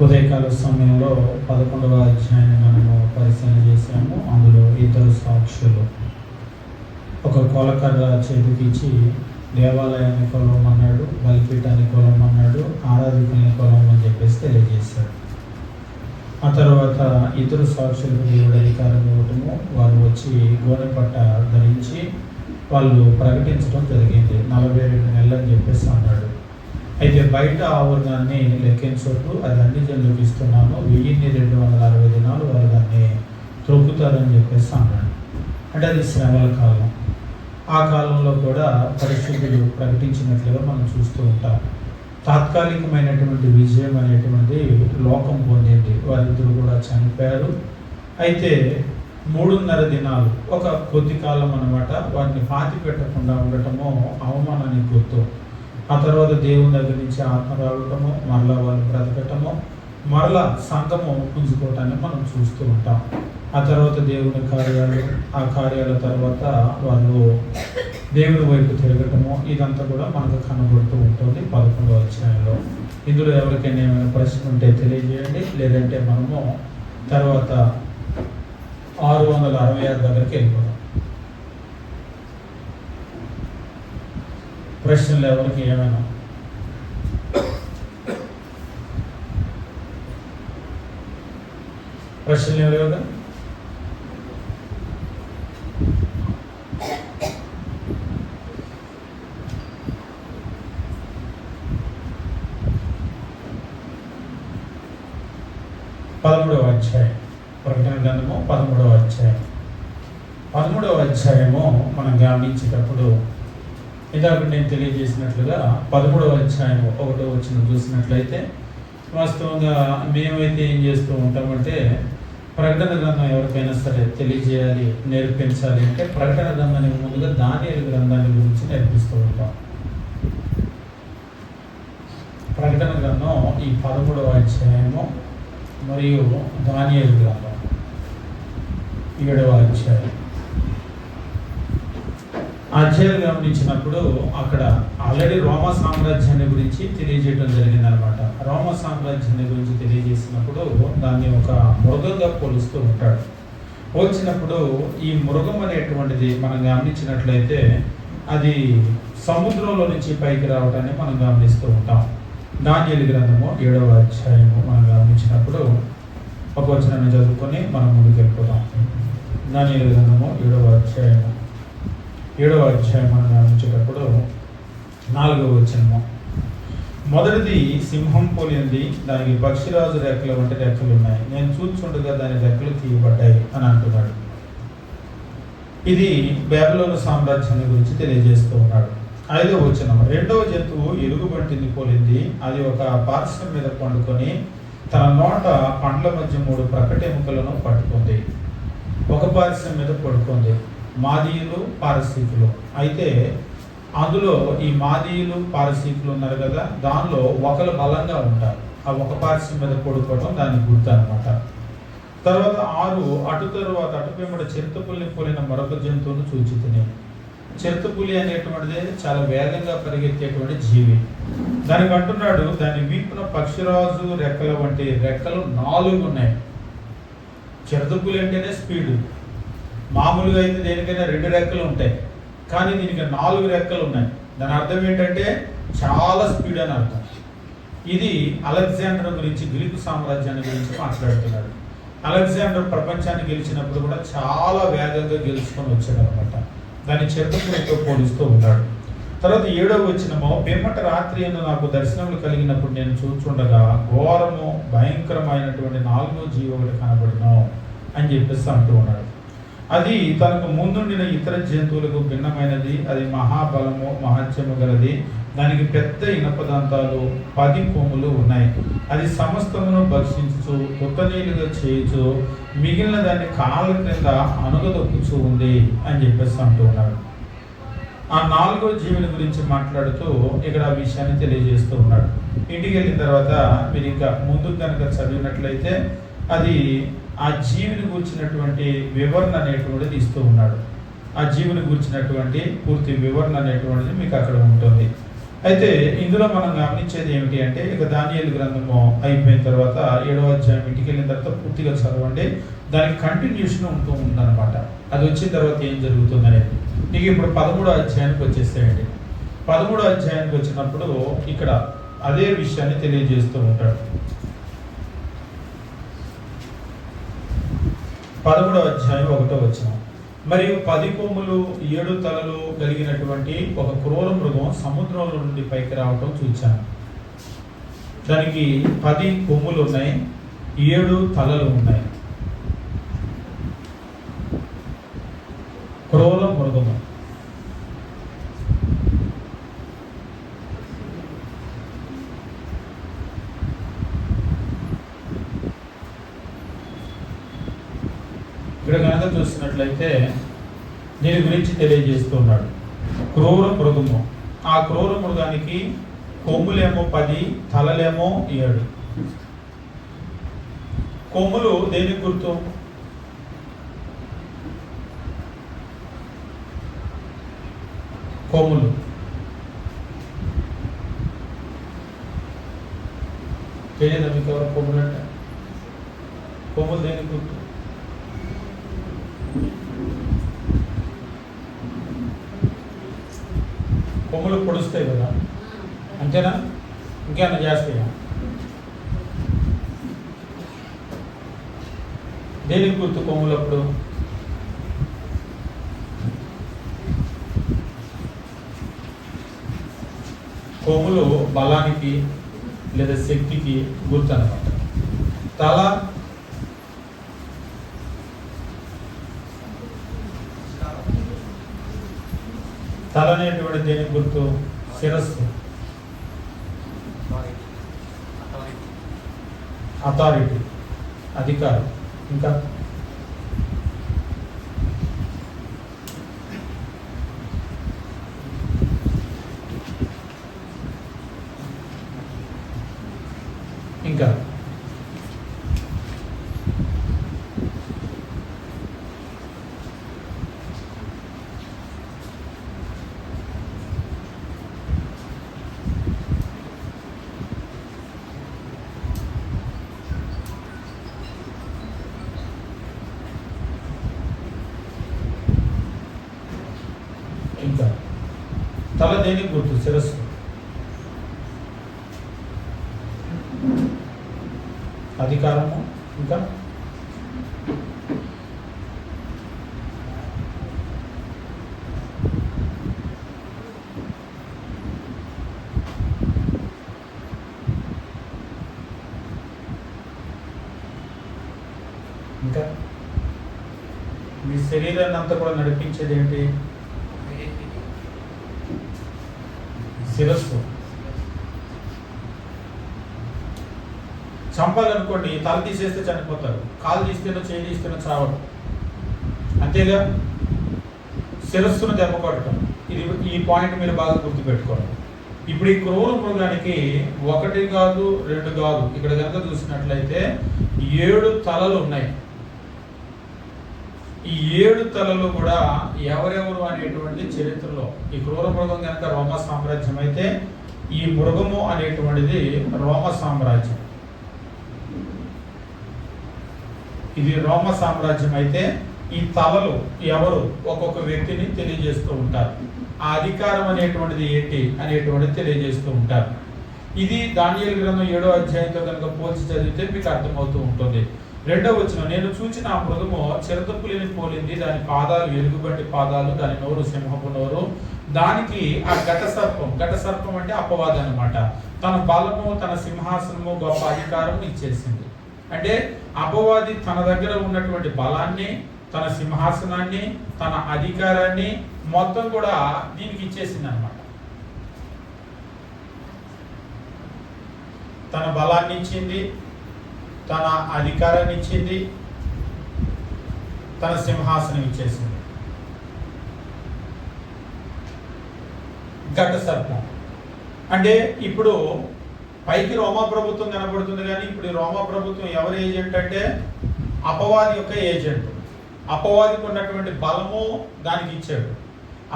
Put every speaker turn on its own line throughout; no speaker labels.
ఉదయకాల సమయంలో 11వ అధ్యాయాన్ని మనము పరిశీలన చేశాము. అందులో ఇద్దరు సాక్షులు ఒక కొలకర్ర చేతికి ఇచ్చి దేవాలయాన్ని కొలవమన్నాడు, బలిపీఠాన్ని కొలవమన్నాడు, ఆరాధికుల్ని కొలవమని చెప్పేసి తెలియజేశాడు. ఆ తర్వాత ఇద్దరు సాక్షులకు దేవుడు అధికారం ఇవ్వటము, వారు వచ్చి గోనె పట్ట ధరించి వాళ్ళు ప్రకటించడం జరిగింది. 42 నెలలు అని చెప్పేసి అన్నాడు. అయితే బయట ఆవరణాన్ని లెక్కించొద్దు, అది అన్ని జనులకు ఇస్తున్నాను, 1260 దినాలు వారు దాన్ని త్రొక్కుతారని చెప్పేసి అన్నాడు. అంటే అది శ్రమల కాలం. ఆ కాలంలో కూడా పరిస్థితులు ప్రకటించినట్లుగా మనం చూస్తూ ఉంటాం. తాత్కాలికమైనటువంటి విజయం అనేటువంటి లోకం పొందింది. వారిద్దరు కూడా చనిపోయారు. అయితే 3.5 దినాలు ఒక కొద్ది కాలం అన్నమాట, వారిని పాతి పెట్టకుండా ఉండటము అవమానానికి గుర్తు. ఆ తర్వాత దేవుని దగ్గర నుంచి ఆత్మ రావటము, మరలా వాళ్ళు బ్రతకటము, మరలా సంఘము పుంజుకోవటాన్ని మనం చూస్తూ ఉంటాం. ఆ తర్వాత దేవుని కార్యాలు, ఆ కార్యాల తర్వాత వాళ్ళు దేవుని వైపు తిరగటము, ఇదంతా కూడా మనకు కనబడుతూ ఉంటుంది 11వ అధ్యాయంలో. ఇందులో ఎవరికైనా ఏమైనా ప్రశ్న ఉంటే తెలియజేయండి, లేదంటే మనము తర్వాత 666 దగ్గరికి వెళ్ళిపోదాం. ప్రశ్నలు ఎవరికి ఏమైనా? ప్రశ్నలు ఎవరు? పదమూడవ అధ్యాయం, ప్రకటన గ్రంథము 13వ అధ్యాయం. 13వ అధ్యాయము మనం గమనించేటప్పుడు ఇందాక నేను తెలియజేసినట్లుగా 13వ అధ్యాయం 1వ వచనం చూసినట్లయితే, వాస్తవంగా మేమైతే ఏం చేస్తూ ఉంటామంటే, ప్రకటన గ్రంథం ఎవరికైనా సరే తెలియజేయాలి, నేర్పించాలి అంటే ప్రకటన గ్రంథానికి ముందుగా దానియేలు గ్రంథాన్ని గురించి నేర్పిస్తూ ఉంటాం. ప్రకటన గ్రంథం ఈ 13వ అధ్యాయము మరియు దానియేలు గ్రంథం 7వ అధ్యాయం. అధ్యాయాలు గమనించినప్పుడు అక్కడ ఆల్రెడీ రోమా సామ్రాజ్యాన్ని గురించి తెలియజేయడం జరిగిందనమాట. రోమా సామ్రాజ్యాన్ని గురించి తెలియజేసినప్పుడు దాన్ని ఒక మృగంగా పోలుస్తూ ఉంటాడు. పోల్చినప్పుడు ఈ మృగం అనేటువంటిది మనం గమనించినట్లయితే అది సముద్రంలో నుంచి పైకి రావడాన్ని మనం గమనిస్తూ ఉంటాం. దానియేలు గ్రంథము 7వ అధ్యాయము మనం గమనించినప్పుడు ఒక వచనాన్ని చదువుకొని మనం ముందుకు వెళ్ళిపోతాం. దానియేలు గ్రంథము 7వ అధ్యాయము మనం గమనించేటప్పుడు 4వ వచనము, మొదటిది సింహం పోలింది, దానికి పక్షిరాజు రెక్కల వంటి రెక్కలు ఉన్నాయి, నేను చూచుండగా దాని రెక్కలు తీయబడ్డాయి అని అంటున్నాడు. ఇది బబులోను సామ్రాజ్యాన్ని గురించి తెలియజేస్తూ ఉన్నాడు. 5వ వచనం, రెండవ జంతువు ఎలుగుబంటిని పోలింది, అది ఒక పార్శ్వం మీద పండుకొని తన నోట పండ్ల మధ్య 3 ప్రకటెముకలను పట్టుకుంది. ఒక పార్శ్వం మీద పడుకుంది. మాదీయులు, పారసీకులు. అయితే అందులో ఈ మాదీయులు, పారసీకులు ఉన్నారు కదా, దానిలో ఒకరు బలంగా ఉంటారు. ఆ ఒక పార్శ్వం మీద పడుకోవడం దానికి గుర్తు అనమాట. తర్వాత 6, అటు పిమ్మట చిరుతపులిని పోలిన మరొక జంతువును చూచితిని. చిరుతపులి అనేటువంటిది చాలా వేగంగా పరిగెత్తేటువంటి జీవి. దానికి అంటున్నాడు, దాని వీపున పక్షిరాజు రెక్కల వంటి రెక్కలు 4 ఉన్నాయి. చిరుతపులి అంటేనే స్పీడు. మామూలుగా అయితే దేనికైనా 2 రెక్కలు ఉంటాయి, కానీ దీనికి 4 రెక్కలు ఉన్నాయి. దాని అర్థం ఏంటంటే చాలా స్పీడ్ అని అర్థం. ఇది అలెగ్జాండర్ గురించి, గ్రీకు సామ్రాజ్యాన్ని గురించి మాట్లాడుతున్నాడు. అలెగ్జాండర్ ప్రపంచాన్ని గెలిచినప్పుడు కూడా చాలా వేగంగా గెలుచుకొని వచ్చాడు అనమాట. దాన్ని చిరుతపులితో పోలిస్తూ ఉన్నాడు. తర్వాత 7వ వచనము, పిమ్మట రాత్రి యందు నాకు దర్శనములు కలిగినప్పుడు నేను చూచుండగా ఘోరము భయంకరమైనటువంటి 4వ జీవి ఒకటి కనబడును అని చెప్పేసి అంటూ ఉన్నాడు. అది తనకు ముందుండిన ఇతర జంతువులకు భిన్నమైనది, అది మహాబలము మహత్యము గలది, దానికి పెద్ద ఇనపదంతాలు 10 కొమ్ములు ఉన్నాయి, అది సమస్తమును భక్షించు ఉత్తనీలుగా చేయుచు మిగిలిన దాన్ని కాళ్ళ క్రింద అణుగదొక్కుచూ ఉంది అని చెప్పేసి అంటూ ఉన్నాడు. ఆ 4వ జీవిని గురించి మాట్లాడుతూ ఇక్కడ ఆ విషయాన్ని తెలియజేస్తూ ఉన్నాడు. ఇంటికి వెళ్ళిన తర్వాత మీరు ఇంకా ముందుకు కనుక చదివినట్లయితే అది ఆ జీవిని గూర్చినటువంటి వివరణ అనేటువంటిది ఇస్తూ ఉన్నాడు. ఆ జీవిని గూర్చినటువంటి పూర్తి వివరణ అనేటువంటిది మీకు అక్కడ ఉంటుంది. అయితే ఇందులో మనం గమనించేది ఏమిటి అంటే, ఇక దానియేలు గ్రంథము అయిపోయిన తర్వాత 7వ అధ్యాయం ఇంటికి వెళ్ళిన తర్వాత పూర్తిగా చదవండి. దానికి కంటిన్యూషన్ ఉంటూ ఉందన్నమాట. అది వచ్చిన తర్వాత ఏం జరుగుతుంది అనేది. ఇక ఇప్పుడు 13వ అధ్యాయానికి వచ్చేసేయండి. 13వ అధ్యాయానికి వచ్చినప్పుడు ఇక్కడ అదే విషయాన్ని తెలియజేస్తూ ఉంటాడు. 13వ అధ్యాయం 1వ వచనం. మరియు 10 కొమ్ములు 7 తలలు కలిగినటువంటి ఒక క్రూర మృగం సముద్రంలో నుండి పైకి రావటం చూచాను. దానికి 10 కొమ్ములు ఉన్నాయి, 7 తలలు ఉన్నాయి. క్రూర మృగము. ఇక్కడ కనుక చూసినట్లయితే దీని గురించి తెలియజేస్తున్నాడు. క్రూర మృగము. ఆ క్రూర మృగానికి కొమ్ములేమో 10, తలలేమో 7. కొమ్ములు దేనికి గుర్తు? కొమ్ములు తెలియదా మీకు? ఎవరు కొమ్ములు అంటే? కొమ్ములు దేనికి గుర్తు? కొమ్ములు పొడుస్తాయి కదా, అంతేనా? ఇంకేమన్నా చేస్తాయా? దేనికి గుర్తు కొమ్ములు? అప్పుడు కొమ్ములు బలానికి లేదా శక్తికి గుర్తు అన్నమాట. తల తల అనేటువంటి దేనికి గుర్తు? శిరస్సు, అథారిటీ, అధికారం. ఇంకా ఇంకా ఇంకా తల దేనికి గుర్తు? శిరస్సు, అధికారము. ఇంకా ఇంకా మీ శరీరాన్ని అంతా కూడా నడిపించేది ఏంటి? శిరస్సు. చంపాలనుకోండి, తల తీసేస్తే చనిపోతారు, కాలు తీస్తేనో చేయి తీస్తేనో చావడం, అంతేగా? శిరస్సును దెబ్బ కొట్టడం. ఈ పాయింట్ మీరు బాగా గుర్తుపెట్టుకోవాలి. ఇప్పుడు ఈ క్రూర మృగానికి 1 కాదు 2 కాదు, ఇక్కడ కనుక చూసినట్లయితే 7 తలలు ఉన్నాయి. ఈ 7 తలలు కూడా ఎవరెవరు అనేటువంటి చరిత్రలో, ఈ క్రూర మృగం కనుక రోమ సామ్రాజ్యం అయితే ఈ మృగము అనేటువంటిది రోమ సామ్రాజ్యం. ఇది రోమ సామ్రాజ్యం అయితే ఈ తలలు ఎవరు ఒక్కొక్క వ్యక్తిని తెలియజేస్తూ ఉంటారు. ఆ అధికారం అనేటువంటిది ఏంటి అనేటువంటిది తెలియజేస్తూ ఉంటారు. ఇది దానియేలు గ్రంథం 7వ అధ్యాయంతో కనుక పోల్చి చదివితే మీకు అర్థమవుతూ ఉంటుంది. 2వ వచనం. నేను చూచిన ఆ మృగము చిరతపులిని పోలింది, దాని పాదాలు ఎలుగుబంటి పాదాలు, దాని నోరు సింహపు నోరు. దానికి ఆ ఘట సర్పం అంటే అపవాది అన్నమాట, తన బలము, తన సింహాసనము, గొప్ప అధికారం ఇచ్చేసింది. అంటే అపవాది తన దగ్గర ఉన్నటువంటి బలాన్ని, తన సింహాసనాన్ని, తన అధికారాన్ని మొత్తం కూడా దీనికి ఇచ్చేసింది అనమాట. తన బలాన్ని ఇచ్చింది, తన అధికారాన్ని ఇచ్చింది, తన సింహాసనం ఇచ్చేసింది. ఘట సర్పం అంటే ఇప్పుడు పైకి రోమా ప్రభుత్వం కనబడుతుంది, కానీ ఇప్పుడు ఈ రోమా ప్రభుత్వం ఎవరి ఏజెంట్ అంటే అపవాది యొక్క ఏజెంట్. అపవాదికి ఉన్నటువంటి బలము దానికి ఇచ్చాడు.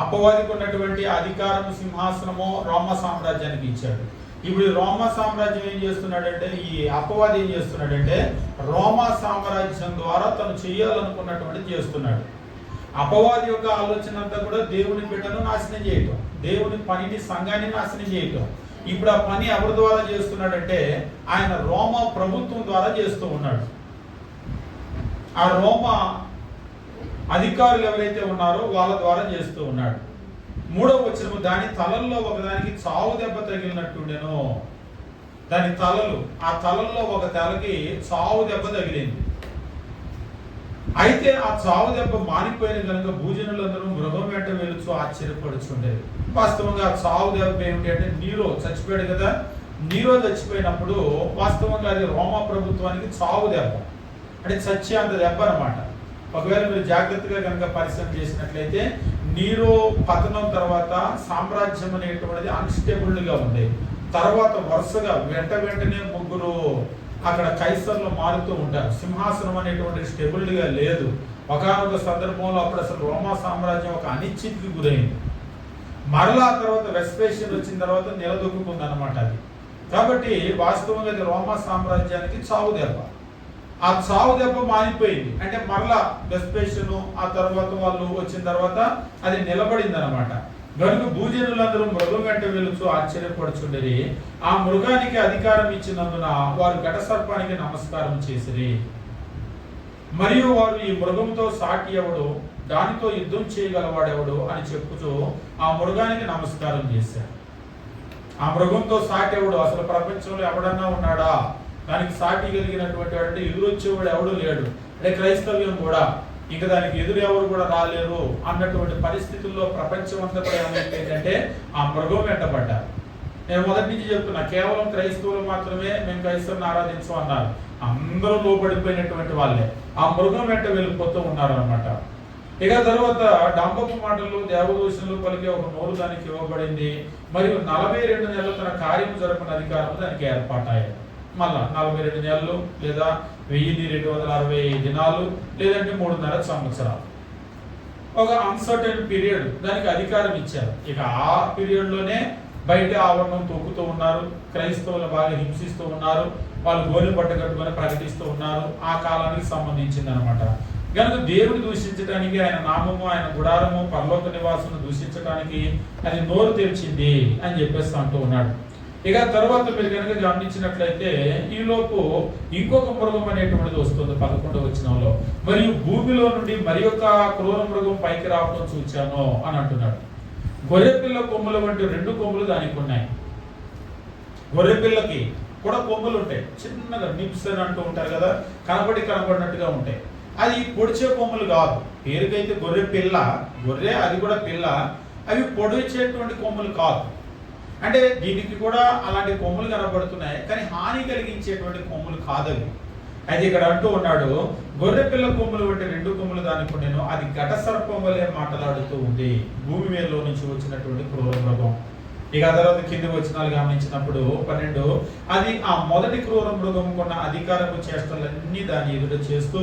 అపవాదికి ఉన్నటువంటి అధికారము, సింహాసనము రోమ సామ్రాజ్యానికి ఇచ్చాడు. ఇప్పుడు రోమ సామ్రాజ్యం ఏం చేస్తున్నాడంటే, ఈ అపవాది ఏం చేస్తున్నాడంటే రోమ సామ్రాజ్యం ద్వారా తను చేయాలనుకున్నటువంటి చేస్తున్నాడు. అపవాది యొక్క ఆలోచన అంతా కూడా దేవుని బిడ్డను నాశనం చేయటం, దేవుని పనిని, సంఘాన్ని నాశనం చేయటం. ఇప్పుడు ఆ పని ఎవరి ద్వారా చేస్తున్నాడంటే ఆయన రోమ ప్రభుత్వం ద్వారా చేస్తూ ఉన్నాడు. ఆ రోమ అధికారులు ఎవరైతే ఉన్నారో వాళ్ళ ద్వారా చేస్తూ ఉన్నాడు. 3వ వచనము, దాని తలల్లో ఒకదానికి చావు దెబ్బ తగిలినట్టుండెను. దాని తలలు, ఆ తలల్లో ఒక తలకి చావు దెబ్బ తగిలింది. అయితే ఆ చావు దెబ్బ మానిపోయిన కనుక భూజనులందరూ మృగం వెంట వెలుచు ఆశ్చర్యపడుచుండేది. వాస్తవంగా ఆ చావు దెబ్బ ఏమిటి అంటే, నీరో చచ్చిపోయాడు కదా, నీరో చచ్చిపోయినప్పుడు వాస్తవంగా అది రోమా ప్రభుత్వానికి చావు దెబ్బ, అంటే చచ్చే అంత దెబ్బ అనమాట. ఒకవేళ మీరు జాగ్రత్తగా కనుక పరిశ్రమ చేసినట్లయితే నీరో పతనం తర్వాత సామ్రాజ్యం అనేటువంటిది అన్స్టేబుల్గా ఉండేది. తర్వాత వరుసగా వెంటనే ముగ్గురు అక్కడ కైసర్లు మారుతూ ఉంటారు. సింహాసనం అనేటువంటి స్టేబుల్గా లేదు. ఒకనొక సందర్భంలో అప్పుడు అసలు రోమా సామ్రాజ్యం ఒక అనిశ్చితికి గురైంది. మరలా తర్వాత వెస్పేషియన్ వచ్చిన తర్వాత నిలదొక్కుంది అనమాట అది. కాబట్టి వాస్తవంగా అది రోమా సామ్రాజ్యానికి చావు దెబ్బ. ఆ చావు దెబ్బ మానిపోయింది అంటే మరలా వెస్పేషియన్ ఆ తర్వాత వాళ్ళు వచ్చిన తర్వాత అది నిలబడింది అనమాట. కనుక భూజనులందరూ మృగం వెంట వెలుచు ఆశ్చర్యపడుచుండేది. ఆ మృగానికి అధికారం ఇచ్చినందున వారు ఘట సర్పానికి నమస్కారం చేసిరి. మరియు వారు ఈ మృగంతో సాటి ఎవడు, దానితో యుద్ధం చేయగలవాడెవడు అని చెప్పుతూ ఆ మృగానికి నమస్కారం చేశారు. ఆ మృగంతో సాటి ఎవడు, అసలు ప్రపంచంలో ఎవడన్నా ఉన్నాడా, దానికి సాటి కలిగినటువంటి వాడు, ఎదురొచ్చేవాడు ఎవడు లేడు. అంటే క్రైస్తవ్యం కూడా ఇంకా దానికి ఎదురు ఎవరు కూడా రాలేరు అన్నటువంటి పరిస్థితుల్లో ప్రపంచం అంతా కూడా ఏమైపోయిందంటే ఆ మృగం వెంటబడ్డారు. నేను మొదటి నుంచి చెప్తున్నా, కేవలం క్రైస్తవులు మాత్రమే మేము క్రైస్తవుని ఆరాధించు అన్నారు. అందరూ లోబడిపోయినటువంటి వాళ్ళే ఆ మృగం వెంట వెళ్ళిపోతూ ఉన్నారు అనమాట. ఇక తర్వాత డంబపు మాటలు, దేవదూషణలు పలికే ఒక నోరు దానికి ఇవ్వబడింది. మరియు 42 నెలలు తన కార్యము జరపని అధికారం దానికి ఏర్పాటాయి. మళ్ళా 42 నెలలు లేదా 1260 దినాలు లేదంటే 3.5 సంవత్సరాలు ఒక అన్సర్టైన్ పీరియడ్ దానికి అధికారం ఇచ్చారు. ఇక ఆ పీరియడ్లోనే బయట ఆవరణం తొక్కుతూ ఉన్నారు, క్రైస్తవులు బాగా హింసిస్తూ ఉన్నారు, వాళ్ళు గోలి పట్టగట్టుకొని ప్రకటిస్తూ ఉన్నారు. ఆ కాలానికి సంబంధించింది అనమాట. కనుక దేవుని దూషించడానికి, ఆయన నామము, ఆయన గుడారము, పరలోక నివాసును దూషించడానికి అది నోరు తెరిచింది అని చెప్పేసి అంటూ ఉన్నాడు. ఇక తర్వాత మీరు కనుక గమనించినట్లయితే ఈలోపు ఇంకొక మృగం అనేటువంటిది వస్తుంది 11వ వచనంలో. మరియు భూమిలో నుండి మరి యొక్క క్రూర మృగం పైకి రావడం చూచాను అని అంటున్నాడు. గొర్రెపిల్ల కొమ్ముల వంటి 2 కొమ్ములు దానికి ఉన్నాయి. గొర్రెపిల్లకి కూడా కొమ్ములు ఉంటాయి, చిన్నగా నిప్స్ అని అంటూ ఉంటారు కదా, కనబడినట్టుగా ఉంటాయి. అది పొడిచే కొమ్ములు కాదు. పేరుకైతే గొర్రె పిల్ల, గొర్రె అది కూడా పిల్ల, అవి పొడిచేటువంటి కొమ్ములు కాదు. అంటే దీనికి కూడా అలాంటి కొమ్ములు కనబడుతున్నాయి, కానీ హాని కలిగించేటువంటి కొమ్ములు కాదవి. అయితే ఇక్కడ అంటూ ఉన్నాడు, గొర్రె పిల్ల కొమ్ములు వంటి 2 కొమ్ములు దానికి ఉండేను, అది ఘట సర్పం వలె మాట్లాడుతూ ఉంది. భూమి మీదలో నుంచి వచ్చినటువంటి క్రూర మృగం. ఇక తర్వాత కింది వచనాలు గమనించినప్పుడు 12, అది ఆ మొదటి క్రూర మృగం కొన్న అధికారపు చేష్టలన్నీ దాని ఎదుట చేస్తూ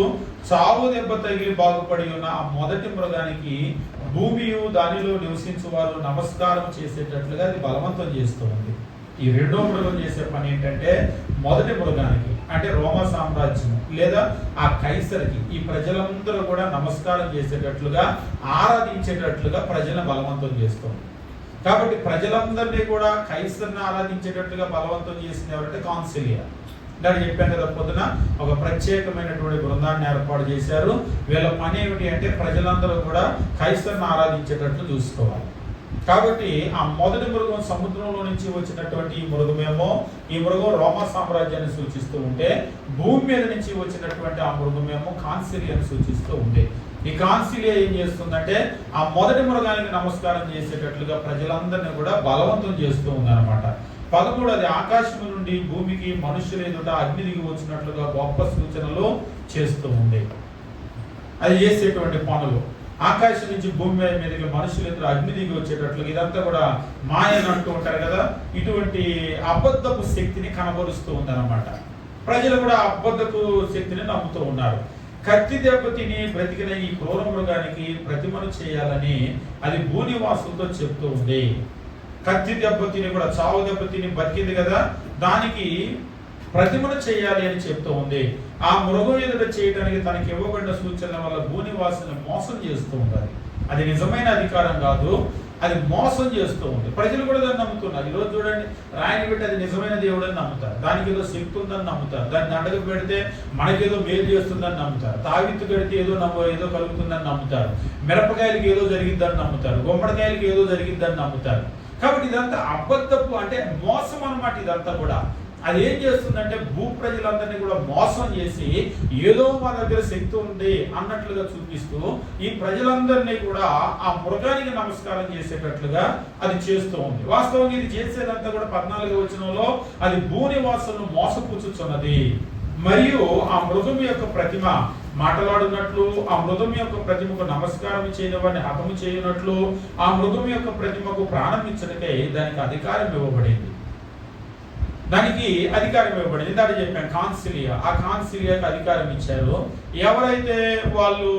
చావు దెబ్బ తగిలి బాగుపడి ఉన్న ఆ మొదటి మృగానికి భూమియు దానిలో నివసించు వారు నమస్కారం చేసేటట్లుగా అది బలవంతం చేస్తూ ఉంది. ఈ 2వ మృగం చేసే పని ఏంటంటే మొదటి మృగానికి అంటే రోమా సామ్రాజ్యం లేదా ఆ కైసర్కి ఈ ప్రజలందరూ కూడా నమస్కారం చేసేటట్లుగా, ఆరాధించేటట్లుగా ప్రజలను బలవంతం చేస్తుంది. కాబట్టి ప్రజలందరినీ కూడా కైసర్ని ఆరాధించేటట్టుగా బలవంతం చేసింది ఎవరంటే కాన్సిలియా. దాన్ని చెప్పాను కదా, పొద్దున ఒక ప్రత్యేకమైనటువంటి బృందాన్ని ఏర్పాటు చేశారు. వీళ్ళ పని ఏమిటి అంటే ప్రజలందరూ కూడా కైసర్ని ఆరాధించేటట్లు చూసుకోవాలి. కాబట్టి ఆ మొదటి మృగం సముద్రంలో నుంచి వచ్చినటువంటి ఈ మృగమేమో, ఈ మృగం రోమా సామ్రాజ్యాన్ని సూచిస్తూ ఉంటే, భూమి మీద నుంచి వచ్చినటువంటి ఆ మృగమేమో కాన్సిలియాని సూచిస్తూ ఉండే. ఈ కాన్సిలియా ఏం చేస్తుందంటే ఆ మొదటి మృగానికి నమస్కారం చేసేటట్లుగా ప్రజలందరినీ కూడా బలవంతం చేస్తూ ఉందన్నమాట. 13, అది ఆకాశం నుండి భూమికి మనుషులు ఎదుట అగ్ని దిగి వచ్చినట్లుగా గొప్ప సూచనలు చేస్తూ ఉంది. అది చేసేటువంటి పనులు ఆకాశం నుంచి భూమి మీదకి మనుషులు ఎదురు అగ్ని దిగి వచ్చేటట్లుగా, ఇదంతా కూడా మాయని అంటూ ఉంటారు కదా, ఇటువంటి అబద్ధపు శక్తిని కనబరుస్తూ ఉందన్నమాట. ప్రజలు కూడా అబద్ధపు శక్తిని నమ్ముతూ ఉన్నారు. కత్తి దెబ్బ తిని బ్రతికిన ఈ క్రూర మృగానికి ప్రతిమను చేయాలని అది భూనివాసులతో చెప్తూ ఉంది. కత్తి దెబ్బ తిని కూడా, చావు దెబ్బ తిని బతికింది కదా, దానికి ప్రతిమను చేయాలి అని చెప్తూ ఉంది. ఆ మృగం ఎదుట చేయడానికి తనకి ఇవ్వబడిన సూచనల వల్ల భూనివాసుని మోసం చేస్తూ ఉంటారు. అది నిజమైన అధికారం కాదు, అది మోసం చేస్తూ ఉంది. ప్రజలు కూడా దాన్ని నమ్ముతున్నారు. ఈరోజు చూడండి, రాయని పెట్టి అది నిజమైన దేవుడు అని నమ్ముతారు, దానికి ఏదో శక్తి ఉందని నమ్ముతారు, దాన్ని అడగ పెడితే మనకేదో మేలు చేస్తుందని నమ్ముతారు, తావిత్తు కడితే ఏదో కలుగుతుందని నమ్ముతారు, మిరపకాయలకి ఏదో జరిగిద్దని నమ్ముతారు, గుమ్మడికాయలకి ఏదో జరిగిద్దని నమ్ముతారు. కాబట్టి ఇదంతా అబద్ధపు, అంటే మోసం అన్నమాట. ఇదంతా కూడా అది ఏం చేస్తుందంటే భూ ప్రజలందరినీ కూడా మోసం చేసి ఏదో మా దగ్గర శక్తి ఉంది అన్నట్లుగా చూపిస్తూ ఈ ప్రజలందరినీ కూడా ఆ మృగానికి నమస్కారం చేసేటట్లుగా అది చేస్తూ ఉంది. వాస్తవంగా ఇది చేసేదంతా కూడా 14వ వచనంలో అది భూనివాసులను మోసపుచ్చుచున్నది. మరియు ఆ మృగం యొక్క ప్రతిమ మాట్లాడునట్లు, ఆ మృగం యొక్క ప్రతిమకు నమస్కారం చేయని వారిని హతము చేయనట్లు, ఆ మృగం యొక్క ప్రతిమకు ప్రాణం ఇచ్చటకై దానికి అధికారం ఇవ్వబడింది. దానికి అధికారం ఇవ్వబడింది. దాన్ని చెప్పాను, కాన్సిలియా. ఆ కాన్సిలియాకి అధికారం ఇచ్చారు. ఎవరైతే వాళ్ళు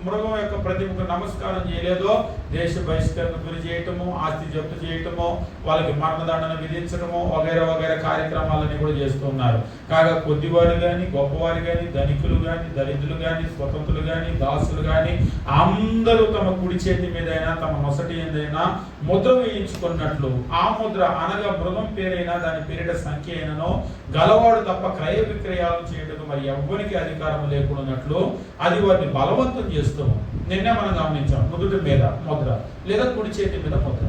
మృగం యొక్క ప్రతిమకు నమస్కారం చేయలేదో దేశ బహిష్కరణ గురి చేయటము, ఆస్తి జప్తు చేయటము, వాళ్ళకి మరణదండన విధించడము వగైరా కార్యక్రమాలని కూడా చేస్తున్నారు. కాగా కొద్దివారు కానీ, గొప్పవారు కానీ, ధనికులు కానీ, దరిద్రులు కానీ, స్వతంత్రులు కానీ, దాసులు కానీ అందరూ తమ కుడి చేతి మీదైనా తమ నొసటి ఏదైనా ముద్ర వేయించుకున్నట్లు, ఆ ముద్ర అనగా మృగం పేరైనా దాని పేరిట సంఖ్య అయినను గలవాడు తప్ప క్రయ విక్రయాలు చేయటం మరి ఎవ్వరికి అధికారం లేకున్నట్లు అది వారిని బలవంతం చేస్తూ నిన్నే మనం గమనించాం. నుదుటి మీద ముద్ర లేదా కుడి చేతి మీద ముద్ర.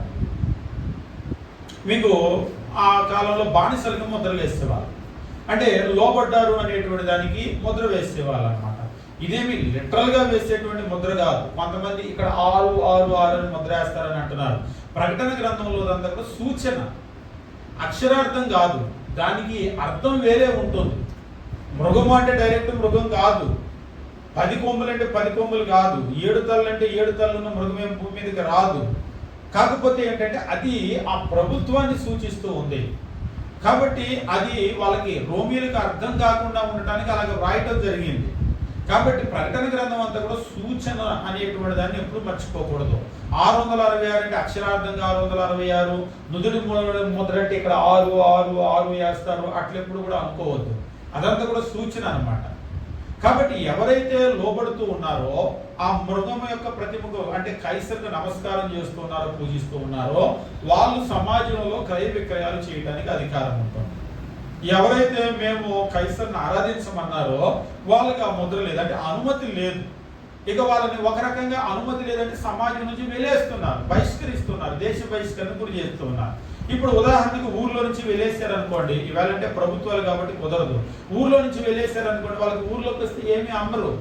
మీకు ఆ కాలంలో బానిసలకు ముద్రలు వేసేవాళ్ళు, అంటే లోబడ్డారు అనేటువంటి దానికి ముద్ర వేసేవాళ్ళు అనమాట. ఇదేమి లిటరల్ గా వేసేటువంటి ముద్ర కాదు. కొంతమంది ఇక్కడ 666 అని ముద్ర వేస్తారని అంటున్నారు. ప్రకటన గ్రంథంలో అంతా కూడా సూచన, అక్షరార్థం కాదు, దానికి అర్థం వేరే ఉంటుంది. మృగము అంటే డైరెక్ట్ మృగం కాదు, 10 కొమ్ములు అంటే 10 కొమ్ములు కాదు, 7 తలలు అంటే 7 తలలు ఉన్న మృగమేం భూమి మీదకి రాదు. కాకపోతే ఏంటంటే అది ఆ ప్రభుత్వాన్ని సూచిస్తూ ఉంది. కాబట్టి అది వాళ్ళకి రోమిలకు అర్థం కాకుండా ఉండటానికి అలాగే వ్రాయటం జరిగింది. కాబట్టి ప్రకటన గ్రంథం అంతా కూడా సూచన అనేటువంటి దాన్ని ఎప్పుడు మర్చిపోకూడదు. 666 అంటే అక్షరార్థంగా 666, నుదుటి ముద్ర అంటే ఇక్కడ 666 వేస్తారు అట్లెప్పుడు కూడా అనుకోవద్దు. అదంతా కూడా సూచన అన్నమాట. కాబట్టి ఎవరైతే లోబడుతూ ఉన్నారో ఆ మృగం యొక్క ప్రతిమకు అంటే కైసర్కు నమస్కారం చేస్తూ ఉన్నారో, పూజిస్తూ ఉన్నారో వాళ్ళు సమాజంలో క్రయ విక్రయాలు చేయడానికి అధికారం ఉంటుంది. ఎవరైతే మేము కైసర్ని ఆరాధించమన్నారో వాళ్ళకి ఆ ముద్ర లేదు, అంటే అనుమతి లేదు. ఇక వాళ్ళని ఒక రకంగా అనుమతి లేదంటే సమాజం నుంచి వెలేస్తున్నారు, బహిష్కరిస్తున్నారు, దేశ బహిష్కరణ గురి చేస్తున్నారు. ఇప్పుడు ఉదాహరణకు ఊర్లో నుంచి వెళ్ళేసారనుకోండి, ఇవాళంటే ప్రభుత్వాలు కాబట్టి కుదరదు. ఊర్లో నుంచి వెళ్ళేసారనుకోండి, వాళ్ళకి ఊర్లోకి వస్తే ఏమీ అమ్మరు,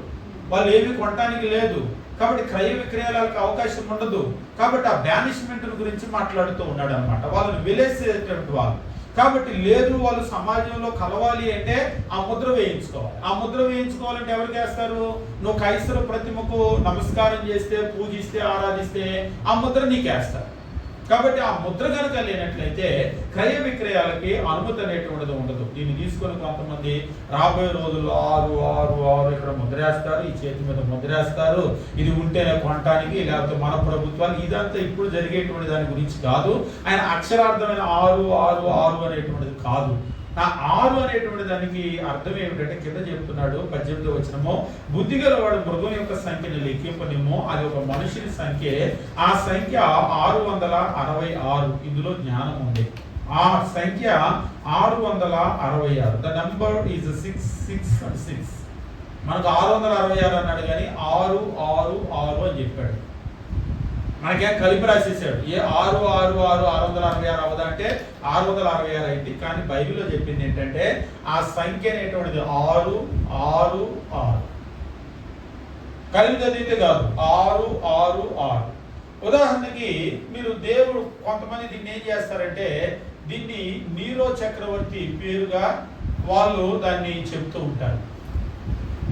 వాళ్ళు ఏమీ కొనడానికి లేదు. కాబట్టి క్రయ విక్రయాలకు అవకాశం ఉండదు. కాబట్టి ఆ బ్యానిష్మెంట్ గురించి మాట్లాడుతూ ఉన్నాడు అనమాట. వాళ్ళని వెలేసేటువంటి వాళ్ళు. కాబట్టి లేదు, వాళ్ళు సమాజంలో కలవాలి అంటే ఆ ముద్ర వేయించుకోవాలి. ఆ ముద్ర వేయించుకోవాలంటే ఎవరికి వేస్తారు? నువ్వు కైసరు ప్రతిమకు నమస్కారం చేస్తే, పూజిస్తే, ఆరాధిస్తే ఆ ముద్ర నీకేస్తారు. కాబట్టి ఆ ముద్ర కనుక లేనట్లయితే క్రయ విక్రయాలకి అనుమతి అనేటువంటిది ఉండదు. దీన్ని తీసుకొని కొంతమంది రాబోయే రోజుల్లో 666 ఇక్కడ ముద్రేస్తారు, ఈ చేతి మీద ముద్రేస్తారు, ఇది ఉంటేనే కొనటానికి, లేకపోతే మన ప్రభుత్వాలు, ఇదంతా ఇప్పుడు జరిగేటువంటి దాని గురించి కాదు. ఆయన అక్షరార్థమైన 666 అనేటువంటిది కాదు. ఆ 6 అనేటువంటి దానికి అర్థం ఏమిటంటే కింద చెప్తున్నాడు 18వ వచనము, బుద్ధి గలవాడు మృగం యొక్క సంఖ్యను లెక్కింపనిమ్ము, అది ఒక మనుషుని సంఖ్య, ఆ సంఖ్య 666. ఇందులో జ్ఞానం ఉంది. ఆ సంఖ్య 666. The number is 666. మనకు 666 అన్నాడు కానీ 666 అని చెప్పాడు. మనకేం కలిపి రాసేసాడు. ఏ 666 666 అవదా అంటే 666 అయింది. కానీ బైబిల్లో చెప్పింది ఏంటంటే ఆ సంఖ్య అనేటువంటిది 666. కలిపి చదివితే కాదు, 666. ఉదాహరణకి మీరు దేవుడు కొంతమంది దీన్ని ఏం చేస్తారంటే దీన్ని నీరో చక్రవర్తి పేరుగా వాళ్ళు దాన్ని చెప్తూ ఉంటారు.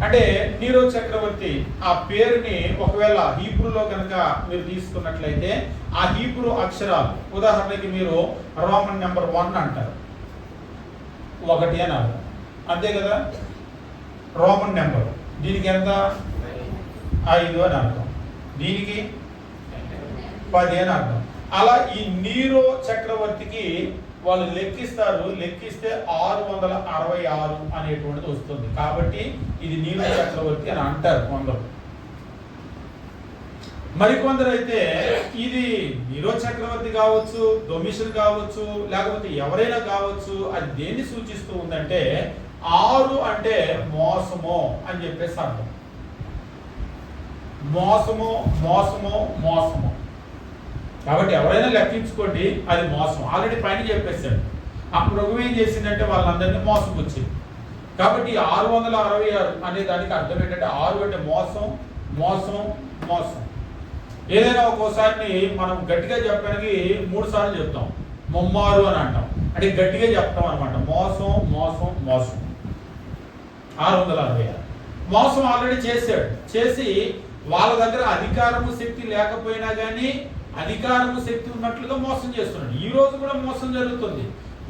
అంటే నీరో చక్రవర్తి ఆ పేరుని ఒకవేళ హీబ్రూలో కనుక మీరు తీసుకున్నట్లయితే ఆ హీబ్రూ అక్షరాలు, ఉదాహరణకి మీరు రోమన్ నెంబర్ 1 అంటారు, 1 అని అర్థం, అంతే కదా. రోమన్ నెంబర్ దీనికి ఎంత? 5 అని అర్థం, దీనికి 10 అని అర్థం. అలా ఈ నీరో చక్రవర్తికి వాళ్ళు లెక్కిస్తారు, లెక్కిస్తే 666 అనేటువంటిది వస్తుంది. కాబట్టి ఇది నీరో చక్రవర్తి అని అంటారు కొందరు. మరికొందరు అయితే ఇది నీరో చక్రవర్తి కావచ్చు, డొమిషన్ కావచ్చు, లేకపోతే ఎవరైనా కావచ్చు, అది దేన్ని సూచిస్తూ ఉందంటే 6 అంటే మోసము అని చెప్పేసి అర్థం. మోసము మోసము మోసము. కాబట్టి ఎవరైనా లెక్కించుకోండి, అది మోసం. ఆల్రెడీ పైన చెప్పేశాడు. అప్పుడు రఘు ఏం చేసిందంటే వాళ్ళందరినీ మోసపుచ్చింది. కాబట్టి 666 అనే దానికి అర్థం ఏంటంటే 6 అంటే మోసం మోసం మోసం. ఏదైనా ఒక్కోసారి మనం గట్టిగా చెప్పడానికి 3 సార్లు చెప్తాం, ముమ్మారు అని అంటాం, అంటే గట్టిగా చెప్తాం అనమాట. మోసం మోసం మోసం. 666 మోసం ఆల్రెడీ చేశాడు. చేసి వాళ్ళ దగ్గర అధికారము శక్తి లేకపోయినా కానీ అధికారము శక్తి ఉన్నట్లుగా మోసం చేస్తున్నాడు. ఈ రోజు కూడా మోసం జరుగుతుంది.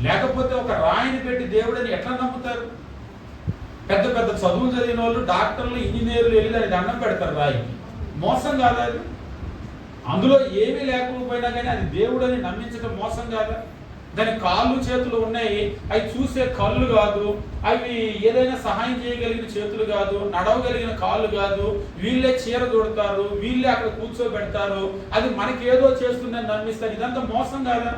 లేకపోతే ఒక రాయిని పెట్టి దేవుడిని ఎట్లా నమ్ముతారు? పెద్ద పెద్ద చదువులు చదివిన వాళ్ళు, డాక్టర్లు, ఇంజనీర్లు వెళ్ళి దాన్ని దండం పెడతారు రాయికి. మోసం కాదా? అందులో ఏమీ లేకపోయినా కానీ అది దేవుడని నమ్మించడం మోసం కాదా? దాని కాళ్ళు చేతులు ఉన్నాయి, అవి చూసే కళ్ళు కాదు, అవి ఏదైనా సహాయం చేయగలిగిన చేతులు కాదు, నడవగలిగిన కాళ్ళు కాదు, వీళ్ళే చీర దొడతారు, వీళ్ళే అక్కడ కూర్చోబెడతారు, అది మనకి ఏదో చేస్తుందని నమ్మిస్తారు. ఇదంతా మోసం కాదా?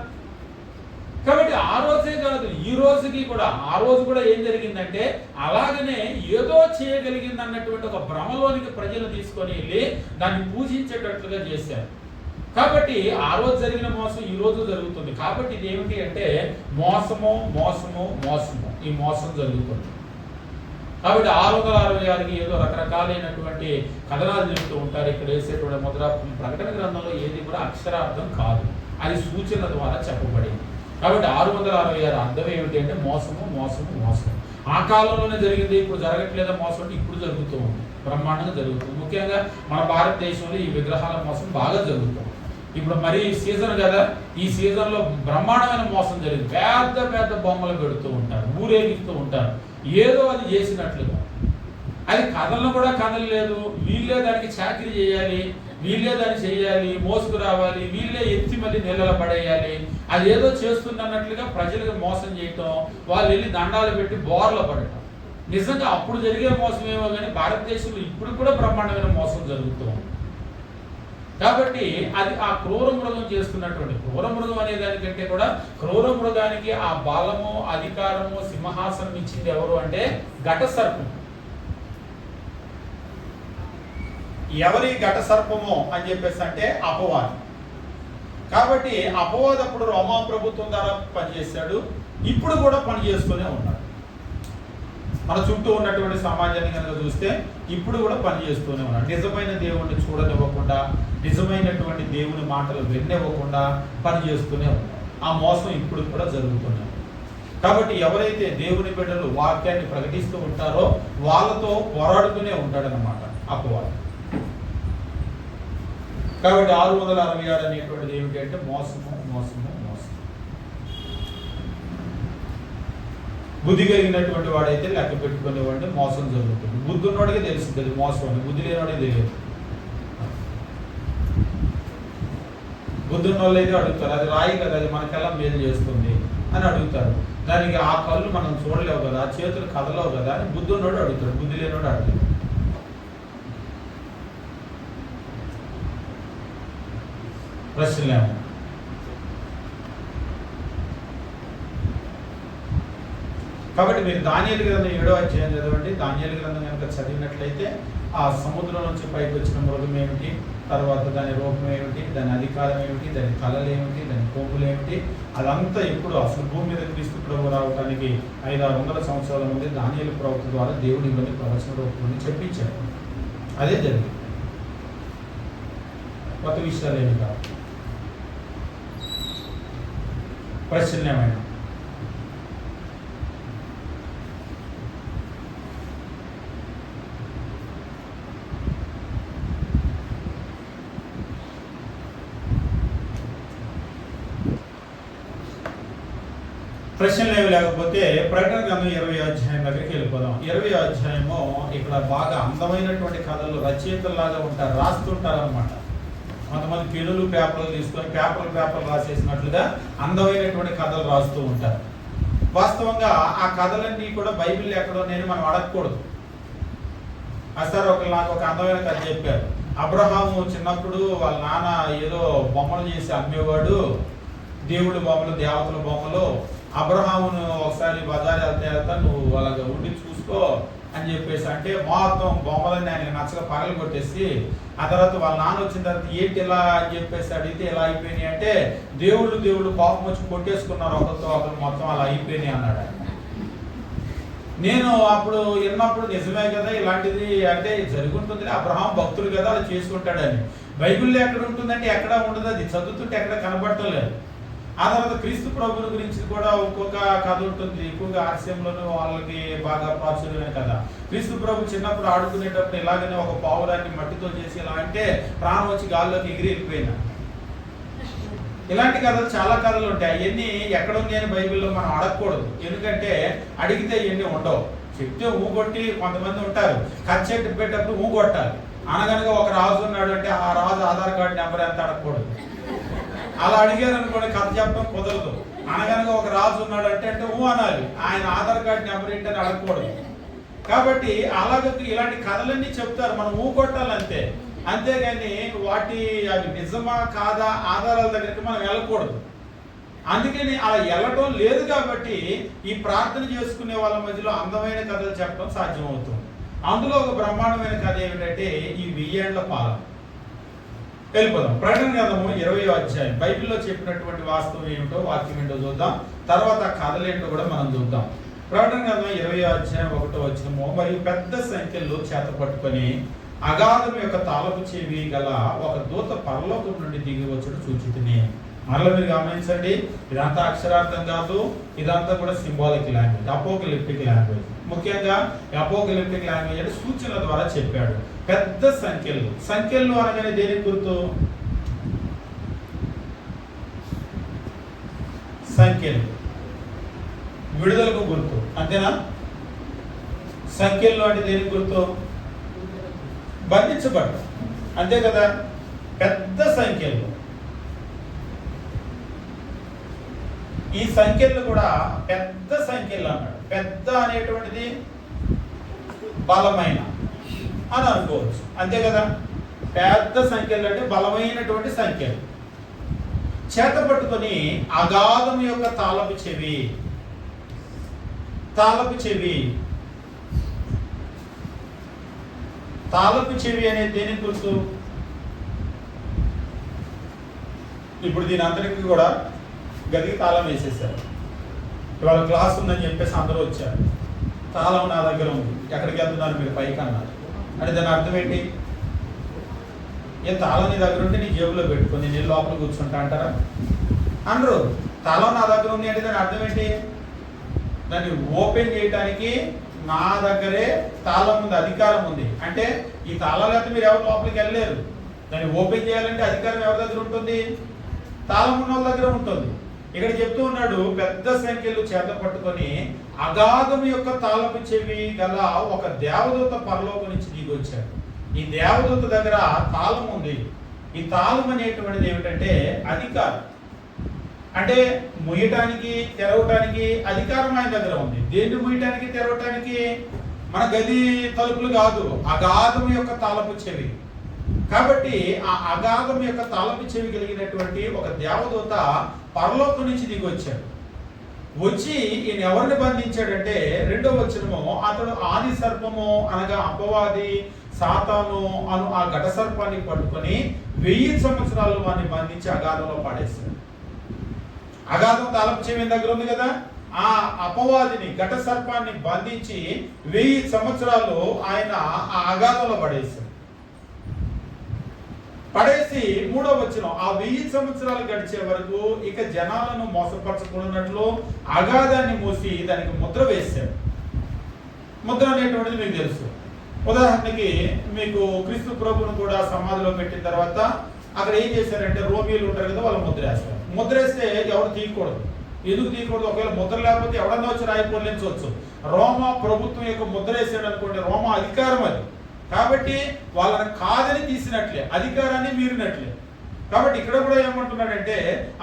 కాబట్టి ఆ రోజే కాదు, ఈ రోజుకి కూడా, ఆ రోజు కూడా ఏం జరిగిందంటే అలాగనే ఏదో చేయగలిగింది అన్నటువంటి ఒక భ్రమలోనికి ప్రజలు తీసుకొని వెళ్ళి దాన్ని పూజించేటట్లుగా చేశారు. కాబట్టి ఆ రోజు జరిగిన మోసం ఈ రోజు జరుగుతుంది. కాబట్టి ఇది ఏమిటి అంటే మోసము మోసము మోసము, ఈ మోసం జరుగుతుంది. కాబట్టి 666కి ఏదో రకరకాలైనటువంటి కథనాలు చెబుతూ ఉంటారు. ఇక్కడ వేసేటువంటి ముద్ర ప్రకటన గ్రంథంలో ఏది కూడా అక్షరార్థం కాదు, అది సూచన ద్వారా చెప్పబడింది. కాబట్టి 666 అర్థం ఏమిటి అంటే మోసము మోసము మోసము. ఆ కాలంలోనే జరిగింది, ఇప్పుడు జరగట్లేదా మోసం అంటే ఇప్పుడు జరుగుతూ ఉంది, బ్రహ్మాండంగా జరుగుతుంది. ముఖ్యంగా మన భారతదేశంలో ఈ విగ్రహాల మోసం బాగా జరుగుతుంది. ఇప్పుడు మరి సీజన్ కదా, ఈ సీజన్లో బ్రహ్మాండమైన మోసం జరిగింది. పెద్ద పెద్ద బొమ్మలు పెడుతూ ఉంటారు, ఊరేగిస్తూ ఉంటారు, ఏదో అది చేసినట్లుగా. అది కథలను కూడా కదలలేదు, వీళ్ళే దానికి చాకరీ చేయాలి, వీళ్ళే దాన్ని చేయాలి, మోసుకు రావాలి, వీళ్ళే ఎత్తి మళ్ళీ నీళ్ళలో పడేయాలి, అది ఏదో చేస్తున్నట్లుగా ప్రజలకు మోసం చేయటం, వాళ్ళు వెళ్ళి దండాలు పెట్టి బోర్లో పడటం. నిజంగా అప్పుడు జరిగే మోసం ఏమో కానీ భారతదేశంలో ఇప్పుడు కూడా బ్రహ్మాండమైన మోసం జరుగుతూ ఉంది. కాబట్టి అది ఆ క్రూర మృగం చేస్తున్నటువంటి, క్రూర మృగం అనే దానికంటే కూడా క్రూర మృగానికి ఆ బలము అధికారము సింహాసనం ఇచ్చింది ఎవరు అంటే ఘట సర్పం. ఎవరి ఘట సర్పము అని చెప్పేసి అంటే అపవాది. కాబట్టి అపవాది అప్పుడు రోమా ప్రభుత్వం ద్వారా పనిచేశాడు, ఇప్పుడు కూడా పనిచేస్తూనే ఉన్నాడు. మన చుట్టూ ఉన్నటువంటి సమాజాన్ని కనుక చూస్తే ఇప్పుడు కూడా పనిచేస్తూనే ఉన్నాడు. నిజమైన దేవుణ్ణి చూడనివ్వకుండా, నిజమైనటువంటి దేవుని మాటలు విననివ్వకుండా పనిచేస్తూనే ఉన్నాడు. ఆ మోసం ఇప్పుడు కూడా జరుగుతున్నాయి. కాబట్టి ఎవరైతే దేవుని బిడ్డలు వాక్యాన్ని ప్రకటిస్తూ ఉంటారో వాళ్ళతో పోరాడుతూనే ఉంటాడనమాట అపవాది. కాబట్టి 666 అనేటువంటిది ఏమిటి అంటే మోసము మోసము మోసం. బుద్ధి కలిగినటువంటి వాడైతే లెక్క పెట్టుకునేవాడిని మోసం జరుగుతుంది. బుద్ధి ఉన్నవాడికి తెలుస్తుంది అది మోసం అని, బుద్ధి లేనివాడికి తెలియదు. బుద్ధి ఉన్న వాళ్ళు అయితే అడుగుతారు, అది రాయి కదా, అది మనకెలా మేలు చేస్తుంది అని అడుగుతారు. దానికి ఆ కళ్ళు మనం చూడలేవు కదా, ఆ చేతులు కదలవు కదా అని బుద్ధి ఉన్నవాడు అడుగుతాడు, బుద్ధి లేనివాడు అడుగుతాడు. ప్రశ్నలేము. కాబట్టి మీరు దానియేలు గ్రంథం 7వ అధ్యాయం చదవండి. దానియేలు గ్రంథం కనుక చదివినట్లయితే ఆ సముద్రం నుంచి పైకి వచ్చిన మృగం ఏమిటి, తర్వాత దాని రూపం ఏమిటి, దాని అధికారం ఏమిటి, దాని కళలు ఏమిటి, దాని కోపులు ఏమిటి, అదంతా ఇప్పుడు అసలు భూమి మీద క్రీస్తు ప్రభు రావడానికి 500-600 సంవత్సరాల ముందే దానియేలు ప్రవక్త ద్వారా దేవుడు ఇవన్నీ ప్రవచన రూపంలో చెప్పించాడు. అదే జరిగింది, కొత్త విషయాలు ఏమి కాదు. ప్రశ్నలు ఏమైనా? ప్రశ్నలు ఏమి లేకపోతే ప్రకటన గ్రంథం 20వ అధ్యాయం దగ్గరికి వెళ్ళిపోదాం. 20వ అధ్యాయము ఇక్కడ బాగా అందమైనటువంటి కథలు రచయితల్లాగా ఉంటారు, రాస్తుంటారు అనమాట. కొంతమంది పెన్నులు పేపర్లు తీసుకొని పేపర్లు రాసేసినట్లుగా అందమైనటువంటి కథలు రాస్తూ ఉంటారు. వాస్తవంగా ఆ కథలన్నీ కూడా బైబిల్ ఎక్కడో నేను మనం అడగకూడదు. సార్ నాకు ఒక అందమైన కథ చెప్పారు. అబ్రహాము చిన్నప్పుడు వాళ్ళ నాన్న ఏదో బొమ్మలు చేసి అమ్మేవాడు, దేవుడి బొమ్మలు, దేవతల బొమ్మలు. అబ్రహామును ఒకసారి బజార్ వెళ్తా నువ్వు అలాగ ఉండి చూసుకో అని చెప్పేసి అంటే మొత్తం బొమ్మలన్నీ ఆయనకి నచ్చక పగలు కొట్టేసి, ఆ తర్వాత వాళ్ళ నాన్న వచ్చిన తర్వాత ఏంటి ఇలా అని చెప్పేసి అడిగితే ఎలా అయిపోయినాయి అంటే దేవుళ్ళు కోపం వచ్చి కొట్టేసుకున్నారు ఒకరితో ఒకరు, మొత్తం అలా అయిపోయినాయి అన్నాడు. నేను అప్పుడు విన్నప్పుడు నిజమే కదా, ఇలాంటిది అంటే జరుగుతుంది, అబ్రహాం భక్తుడు కదా అలా చేసుకుంటాడని. బైబిల్లో ఎక్కడ ఉంటుందంటే ఎక్కడ ఉండదు, అది చదువుతుంటే ఎక్కడ కనబడటలేదు. ఆ తర్వాత క్రీస్తు ప్రభుని గురించి కూడా ఇంకొక కథ ఉంటుంది, ఎక్కువగా ఆశయంలోనూ వాళ్ళకి బాగా ప్రాచుర్యమైన కథ. క్రీస్తు ప్రభు చిన్నప్పుడు ఆడుకునేటప్పుడు ఇలాగనే ఒక పావురాన్ని మట్టితో చేసి ఇలా అంటే ప్రాణం వచ్చి గాల్లోకి ఎగిరి వెళ్ళిపోయినా. ఇలాంటి కథలు చాలా కథలు ఉంటాయి. అవన్నీ ఎక్కడ ఉంది అని బైబిల్లో మనం అడగకూడదు, ఎందుకంటే అడిగితే ఇవన్నీ ఉండవు. చెప్తే ఊగొట్టి కొంతమంది ఉంటారు, ఖర్చు పెట్టేటప్పుడు ఊగొట్టాలి. అనగనగా ఒక రాజు ఉన్నాడు అంటే ఆ రాజు ఆధార్ కార్డు నెంబర్ ఎంత అడగకూడదు. అలా అడిగారు అనుకోండి, కథ చెప్పడం కుదరదు. అనగనగా ఒక రాజు ఉన్నాడు అంటే అనాలి, ఆయన ఆధార్ కార్డు నెంబర్ ఏంటని అడగకూడదు. కాబట్టి అలాగే ఇలాంటి కథలన్నీ చెప్తారు, మనం ఊగొట్టాలంతే. అంతేగాని వాటి అవి నిజమా కాదా ఆధారాల దగ్గరికి మనం వెళ్ళకూడదు. అందుకని అలా వెళ్ళటం లేదు కాబట్టి ఈ ప్రార్థన చేసుకునే వాళ్ళ మధ్యలో అందమైన కథలు చెప్పడం సాధ్యమవుతుంది. అందులో ఒక బ్రహ్మాండమైన కథ ఏమిటంటే ఈ 1000 ఏళ్ల పాలన. వెళ్ళిపోదాం. ప్రకటన గ్రంథము 20వ అధ్యాయం. బైబిల్లో చెప్పినటువంటి వాస్తవం ఏమిటో, వాక్యం ఏంటో చూద్దాం. తర్వాత కథలు ఏంటో కూడా మనం చూద్దాం. ప్రకటన గ్రంథం 20వ అధ్యాయం 1వ వచనము, మరియు పెద్ద సంఖ్యలో చేత పట్టుకొని అగాధం యొక్క తాళపు చెవి గల ఒక దూత పరలోకం నుండి దిగి వచ్చుడు చూచితిని. మరలా మీరు గమనించండి, ఇదంతా అక్షరార్థం కాదు, ఇదంతా కూడా సింబాలిక్ లాంగ్వేజ్, అపోకలిప్టిక్ లాంగ్వేజ్. ముఖ్యంగా అపోకలిప్టిక్ లాంగ్వేజ్ అంటే సూచనల ద్వారా చెప్పాడు. పెద్ద సంఖ్యలు అనగానే దేనికి గుర్తు? సంఖ్యలు విడుదలకు గుర్తు, అంతేనా? సంఖ్యలు అంటే దేనికి గుర్తు? బంధించబడ్డ, అంతే కదా. పెద్ద సంఖ్యలు, ఈ సంఖ్యలు కూడా పెద్ద సంఖ్యలు అన్నాడు. పెద్ద అనేటువంటిది బలమైన అని అనుకోవచ్చు, అంతే కదా. పెద్ద సంఖ్యలు అంటే బలమైనటువంటి సంఖ్యలు. చేత పట్టుకొని అగాధం యొక్క తాళపు చెవి అనేది దేనికి గుర్తు? ఇప్పుడు దీని అందరికీ కూడా గదికి తాళం వేసేసారు. ఇవాళ క్లాస్ ఉందని చెప్పేసి అందరూ వచ్చారు. తాళం నా దగ్గర ఉంది, ఎక్కడికి వెళ్తున్నారు మీరు? పైకి అన్నారు. అంటే దాని అర్థం ఏంటి? తాళం నీ దగ్గర ఉంటే నీ జేబులో పెట్టుకొని నేను లోపల కూర్చుంటా అంటారా? అనరు. తాళం నా దగ్గర ఉంది అంటే దాని అర్థం ఏంటి? దాన్ని ఓపెన్ చేయడానికి నా దగ్గరే తాళం ఉంది, అధికారం ఉంది. అంటే ఈ తాళాలు అయితే మీరు ఎవరు లోపలికి వెళ్ళలేరు. దాన్ని ఓపెన్ చేయాలంటే అధికారం ఎవరి దగ్గర ఉంటుంది? తాళం ఉన్న వాళ్ళ దగ్గర ఉంటుంది. ఇక్కడ చెప్తూ ఉన్నాడు, పెద్ద సంఖ్యలు చేత పట్టుకొని అగాధం యొక్క తాళపు చెవి గల ఒక దేవదూత పరలోకం నుంచి దిగి వచ్చాడు. ఈ దేవదూత దగ్గర తాళం ఉంది. ఈ తాళం అనేటువంటిది ఏమిటంటే అధికారం. అంటే ముయ్యటానికి తెరవటానికి అధికారం ఆయన దగ్గర ఉంది. దేన్ని ముయ్యటానికి తెరవటానికి? మన గది తలుపులు కాదు, అగాధం యొక్క తాళపు చెవి. కాబట్టి ఆ అగాధం యొక్క తాళపు చెవి కలిగినటువంటి ఒక దేవదూత పరలోకం నుంచి దిగి వచ్చాడు. వచ్చి ఈయన ఎవరిని బంధించాడంటే 2వ వచనము, అతడు ఆది సర్పము అనగా అపవాది సాతాను అను ఆ ఘట సర్పాన్ని పట్టుకొని 1000 సంవత్సరాలు వాడిని బంధించి అగాధంలో పాడేశాడు. అగాధం తాళపు చెవి దగ్గర ఉంది కదా, ఆ అపవాదిని ఘట సర్పాన్ని బంధించి 1000 సంవత్సరాలు ఆయన ఆ అగాధంలో పడేసి 3వ వచనం, ఆ 1000 సంవత్సరాలు గడిచే వరకు ఇక జనాలను మోసపరచకున్నట్లు అగాధాన్ని మూసి దానికి ముద్ర వేశాడు. ముద్ర అనేటువంటిది మీకు తెలుసు. ఉదాహరణకి మీకు క్రీస్తు ప్రభువును కూడా సమాధిలో పెట్టిన తర్వాత అక్కడ ఏం చేశారంటే రోమియోలు ఉంటారు కదా, వాళ్ళు ముద్ర వేస్తారు. ముద్ర వేస్తే ఎవరు తీయకూడదు. ఎందుకు తీయకూడదు? ఒకవేళ ముద్ర లేకపోతే ఎవడన్నా వచ్చి రాయి పొల్లించవచ్చు. రోమా ప్రభుత్వం యొక్క ముద్ర వేసాడు అనుకోండి, రోమా అధికారం అది. కాబట్టి వాళ్ళని కాదని తీసినట్లే, అధికారాన్ని మీరినట్లే. కాబట్టి ఇక్కడ కూడా ఏమంటున్నాడంటే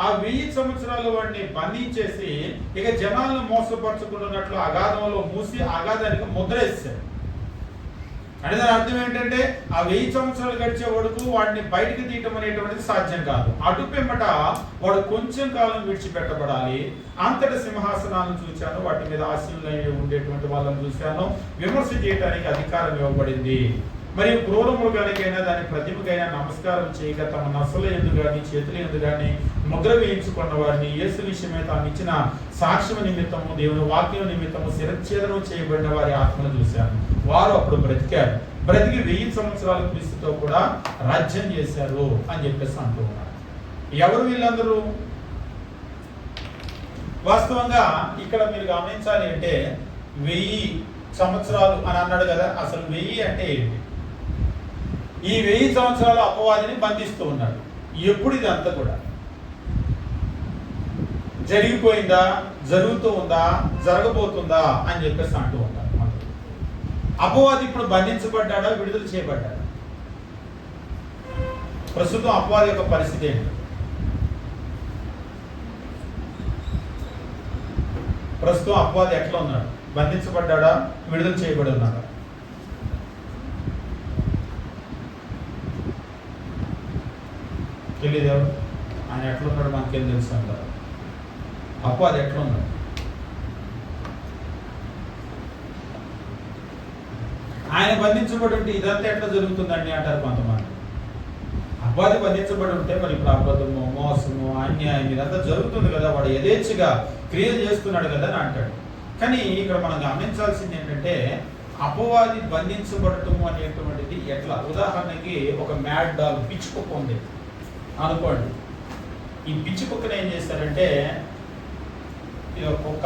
ఆ 1000 సంవత్సరాలు వాడిని బంధించేసి ఇక జనాలను మోసపరచుకున్నట్లు అగాధంలో మూసి అగాధానికి ముద్ర వేసాడు. అంటే దాని అర్థం ఏంటంటే ఆ 1000 సంవత్సరాలు గడిచే వరకు వాడిని బయటికి తీయటం అనేటువంటిది సాధ్యం కాదు. అటు పిమ్మట వాడు కొంచెం కాలం విడిచిపెట్టబడాలి. అంతటి సింహాసనాలను చూశాను, వాటి మీద ఆశీనులై ఉండేటువంటి వాళ్ళని చూశాను, విమర్శ చేయడానికి అధికారం ఇవ్వబడింది. మరియు క్రూర మృగానికైనా దాని ప్రతిమకైనా నమస్కారం చేయక తమ నసల ఎందు కానీ చేతుల ఎందు కానీ ముద్ర వేయించుకున్న వారిని యేసు విషయమై తాము ఇచ్చిన సాక్ష్యం నిమిత్తము దేవుని వాక్యం నిమిత్తము శిరచ్ఛేదనం చేయబడిన వారి ఆత్మను చూశాను. వారు అప్పుడు బ్రతికారు, బ్రతికి 1000 సంవత్సరాల క్రీస్తుతో కూడా రాజ్యం చేశారు అని చెప్పేసి అంటూ ఉన్నారు. ఎవరు వీళ్ళందరూ? వాస్తవంగా ఇక్కడ మీరు గమనించాలి అంటే 1000 సంవత్సరాలు అని అన్నాడు కదా. అసలు 1000 అంటే ఏంటి? ఈ 1000 సంవత్సరాలు అపవాదిని బంధిస్తూ ఉన్నాడు. ఎప్పుడు ఇదంతా కూడా జరిగిపోయిందా, జరుగుతూ ఉందా, జరగబోతుందా అని చెప్పేసి అంటూ ఉంటారు. అపవాది ఇప్పుడు బంధించబడ్డాడా, విడుదల చేయబడ్డాడా? ప్రస్తుతం అపవాది యొక్క పరిస్థితి ఏంటి? ప్రస్తుతం అపవాది ఎట్లా ఉన్నాడు? బంధించబడ్డాడా, విడుదల చేయబడి ఉన్నాడా? తెలియదు. ఆయన ఎట్లున్నాడు మనకేం తెలుసు అంటారు. అపవాది ఎట్లున్నాడు? ఆయన బంధించబడి ఉంటే ఇదంతా ఎట్లా జరుగుతుందండి అంటారు కొంతమంది. అపవాది బంధించబడి ఉంటే మరి ఇప్పుడు అబద్ధము, మోసము, అన్యాయం ఇదంతా జరుగుతుంది కదా, వాడు యథేచ్ఛగా క్రియలు చేస్తున్నాడు కదా అని అంటాడు. కానీ ఇక్కడ మనం గమనించాల్సింది ఏంటంటే అపవాది బంధించబడటము అనేటువంటిది ఎట్లా? ఉదాహరణకి ఒక మ్యాడ్ డాగ్, పిచ్చి కుక్క ఉంది అనుకోండి. ఈ పిచ్చి కుక్కని ఏం చేస్తారంటే, ఇది ఒక కుక్క,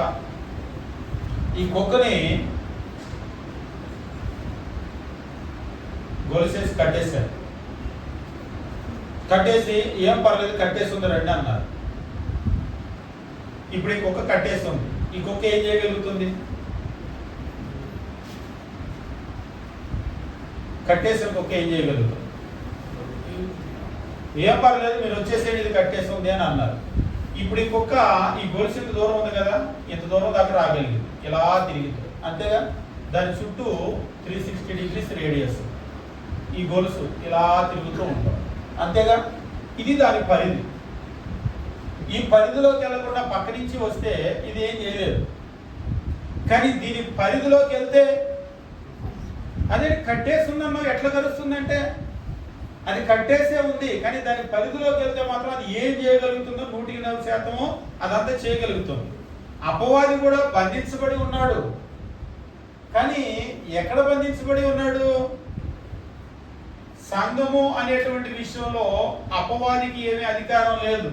ఈ కుక్కని గొలుసేసి కట్టేశారు. కట్టేసి ఏం పర్లేదు కట్టేసి ఉంది రండి అన్నారు. ఇప్పుడు ఈ కుక్క కట్టేస్తుంది. ఈ కుక్క ఏం చేయగలుగుతుంది? కట్టేసిన కుక్క ఏం చేయగలుగుతుంది? ఏం పర్లేదు మీరు వచ్చేసేది, ఇది కట్టేస్తుంది అని అన్నారు. ఇప్పుడు ఈ కుక్క ఈ గొలుసు ఇంత దూరం ఉంది కదా, ఇంత దూరం దాకా రాగలిగింది, ఇలా తిరిగింది అంతేగా. దాని చుట్టూ 360 డిగ్రీస్ రేడియస్, ఈ గొలుసు ఇలా తిరుగుతూ ఉంటాం అంతేగా. ఇది దాని పరిధి. ఈ పరిధిలోకి వెళ్ళకుండా పక్క నుంచి వస్తే ఇది ఏం చేయలేదు. కానీ దీని పరిధిలోకి వెళ్తే అదే కట్టేస్తుందమ్మా, ఎట్లా కలుస్తుందంటే అది కట్టేసే ఉంది. కానీ దాని పరిధిలోకి వెళ్తే మాత్రం అది ఏం చేయగలుగుతుందో 100% అదంతా చేయగలుగుతుంది. అపవాది కూడా బంధించబడి ఉన్నాడు. కానీ ఎక్కడ బంధించబడి ఉన్నాడు? సంఘము అనేటువంటి విషయంలో అపవాదికి ఏమీ అధికారం లేదు.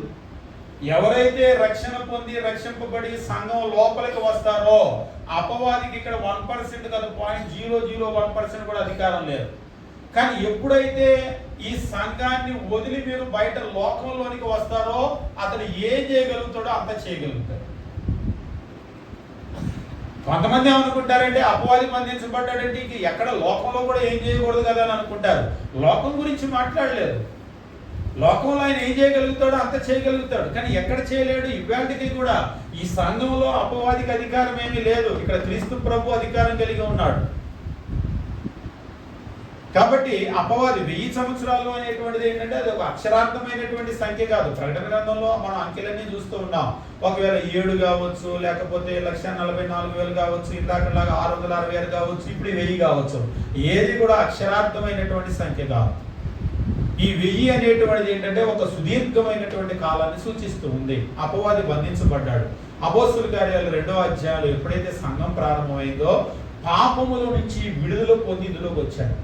ఎవరైతే రక్షణ పొంది రక్షింపబడి సంఘం లోపలికి వస్తారో అపవాదికి ఇక్కడ 1% కాదు 0.001% కూడా అధికారం లేదు. కానీ ఎప్పుడైతే ఈ సంఘాన్ని వదిలి మీరు బయట లోకంలోనికి వస్తారో అతను ఏం చేయగలుగుతాడో అంత చేయగలుగుతాడు. కొంతమంది ఏమనుకుంటారంటే అపవాది బంధించబడ్డాడంటే ఇంక ఎక్కడ లోకంలో కూడా ఏం చేయకూడదు కదా అని అనుకుంటారు. లోకం గురించి మాట్లాడలేదు. లోకంలో ఆయన ఏం చేయగలుగుతాడో అంత చేయగలుగుతాడు. కానీ ఎక్కడ చేయలేడు. ఇవాటికి కూడా ఈ సంఘంలో అపవాదికి అధికారం ఏమీ లేదు. ఇక్కడ క్రీస్తు ప్రభు అధికారం కలిగి ఉన్నాడు. కాబట్టి అపవాది 1000 సంవత్సరాలు అనేటువంటిది ఏంటంటే అది ఒక అక్షరార్థమైనటువంటి సంఖ్య కాదు. ప్రకటన గ్రంథంలో మనం అంకెలన్నీ చూస్తూ ఉన్నాం. ఒకవేళ 7 కావచ్చు, లేకపోతే 1,44,000 కావచ్చు, ఇందాకలాగా 666 కావచ్చు, ఇప్పుడు 1000 కావచ్చు. ఏది కూడా అక్షరార్థమైనటువంటి సంఖ్య కాదు. ఈ 1000 అనేటువంటిది ఏంటంటే ఒక సుదీర్ఘమైనటువంటి కాలాన్ని సూచిస్తూ ఉంది. అపవాది బంధించబడ్డాడు. అపోస్తుల కార్యాలు 2వ అధ్యాయంలో ఎప్పుడైతే సంఘం ప్రారంభమైందో పాపముల నుంచి విడుదల పొంది ఇందులోకి వచ్చాడు.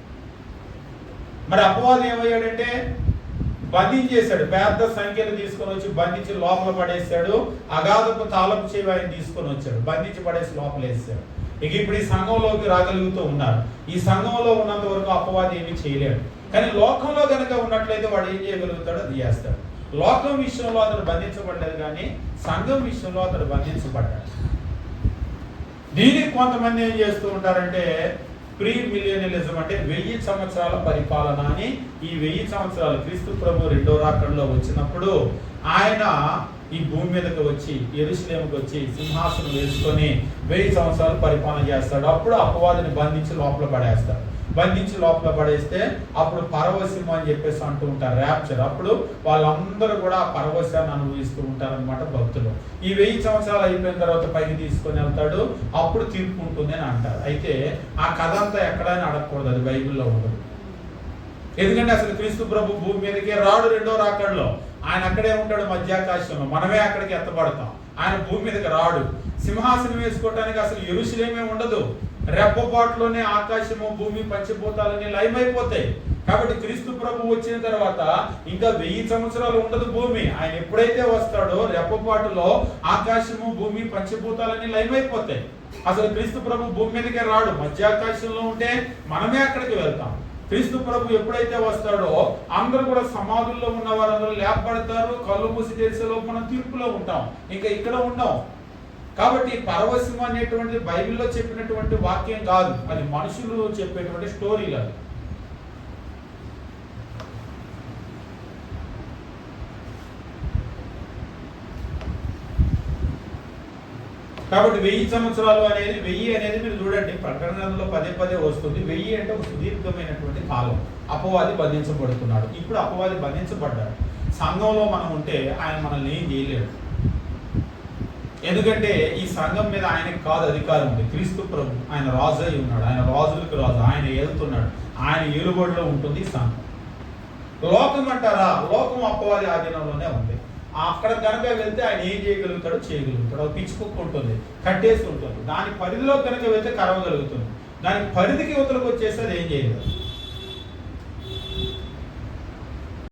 మరి అపవాది ఏమయ్యాడంటే బంధించేశాడు. పెద్ద సంఖ్యను తీసుకొని వచ్చి బంధించి లోపల పడేశాడు. అగాధపు తాళపు చెవి ఆయన తీసుకొని వచ్చాడు, బంధించి పడేసి లోపల వేసాడు. ఇక ఇప్పుడు ఈ సంఘంలోకి రాగలుగుతూ ఉన్నారు. ఈ సంఘంలో ఉన్నంత వరకు అపవాది ఏమీ చేయలేడు. కానీ లోకంలో కనుక ఉన్నట్లయితే వాడు ఏం చేయగలుగుతాడో అది చేస్తాడు. లోకం విషయంలో అతడు బంధించబడలేదు, కానీ సంఘం విషయంలో అతడు బంధించబడ్డాడు. దీనికి కొంతమంది ఏం చేస్తూ ఉంటారంటే ప్రీ మిలియనిలిజం, అంటే 1000 సంవత్సరాల పరిపాలన అని. ఈ 1000 సంవత్సరాలు క్రీస్తు ప్రభు రెండో రాకడలో వచ్చినప్పుడు ఆయన ఈ భూమి మీదకి వచ్చి యెరూషలేముకి వచ్చి సింహాసనం వేసుకొని 1000 సంవత్సరాలు పరిపాలన చేస్తాడు. అప్పుడు అపవాదిని బంధించి లోపల పడేస్తాడు. బంధించి లోపల పడేస్తే అప్పుడు పరవశం అని చెప్పేసి అంటూ ఉంటారు, ర్యాప్చర్. అప్పుడు వాళ్ళందరూ కూడా ఆ పరవశాన్ని అనుభవిస్తూ ఉంటారనమాట భక్తులు. ఈ 1000 సంవత్సరాలు అయిపోయిన తర్వాత పైకి తీసుకొని వెళ్తాడు, అప్పుడు తీర్పు ఉంటుంది అని అంటారు. అయితే ఆ కథ అంతా ఎక్కడైనా అడగకూడదు, అది బైబిల్లో ఉండదు. ఎందుకంటే అసలు క్రీస్తు ప్రభు భూమి మీదకే రాడు రెండో రాకడలో. ఆయన అక్కడే ఉంటాడు మధ్యాకాశంలో, మనమే అక్కడికి ఎత్తబడతాం. ఆయన భూమి మీదకి రాడు. సింహాసనం వేసుకోవటానికి అసలు యెరూషలేమే ఉండదు. రెప్పపాటులోనే ఆకాశము భూమి పంచభూతాలన్నీ లయమైపోతాయి. కాబట్టి క్రీస్తు ప్రభు వచ్చిన తర్వాత ఇంకా 1000 సంవత్సరాలు ఉండదు భూమి. ఆయన ఎప్పుడైతే వస్తాడో రెప్పపాటులో ఆకాశము భూమి పంచభూతాలన్నీ లయమైపోతాయి. అసలు క్రీస్తు ప్రభు భూమి మీదకే రాడు, మధ్యాకాశంలో ఉంటే మనమే అక్కడికి వెళ్తాం. క్రీస్తు ప్రభు ఎప్పుడైతే వస్తాడో అందరూ కూడా సమాధుల్లో ఉన్న వారందరూ లేపబడతారు. కళ్ళు మూసి తెరిసేలో మనం తీర్పులో ఉంటాం, ఇంకా ఇక్కడ ఉండం. కాబట్టి పరవశం అనేటువంటిది బైబిల్లో చెప్పినటువంటి వాక్యం కాదు, అది మనుషులు చెప్పేటువంటి స్టోరీలు అది. కాబట్టి 1000 సంవత్సరాలు అనేది 1000 అనేది మీరు చూడండి ప్రకటన గ్రంథంలో పదే పదే వస్తుంది. 1000 అంటే ఒక సుదీర్ఘమైనటువంటి కాలం. అపవాది బంధించబడుతున్నాడు. ఇప్పుడు అపవాది బంధించబడ్డాడు. సంఘంలో మనం ఉంటే ఆయన మనల్ని ఏం చేయలేడు. ఎందుకంటే ఈ సంఘం మీద ఆయనకి కాదు అధికారం ఉంది. క్రీస్తు ప్రభు ఆయన రాజు అయి ఉన్నాడు, ఆయన రాజులకు రాజు, ఆయన ఏలుతున్నాడు, ఆయన ఏలుబడిలో ఉంటుంది సంఘం. లోకం అంటారా, లోకం అపవాది ఆధీనంలోనే ఉంది. అక్కడ కనుక వెళ్తే ఆయన ఏం చేయగలుగుతాడో చేయగలుగుతాడు. అది పిచ్చుకుక్కు ఉంటుంది, కట్టేసి ఉంటుంది. దాని పరిధిలో కనుక వెళ్తే కరవగలుగుతుంది. దాని పరిధికి యువతలకు వచ్చేస్తే అది ఏం చేయగలదు.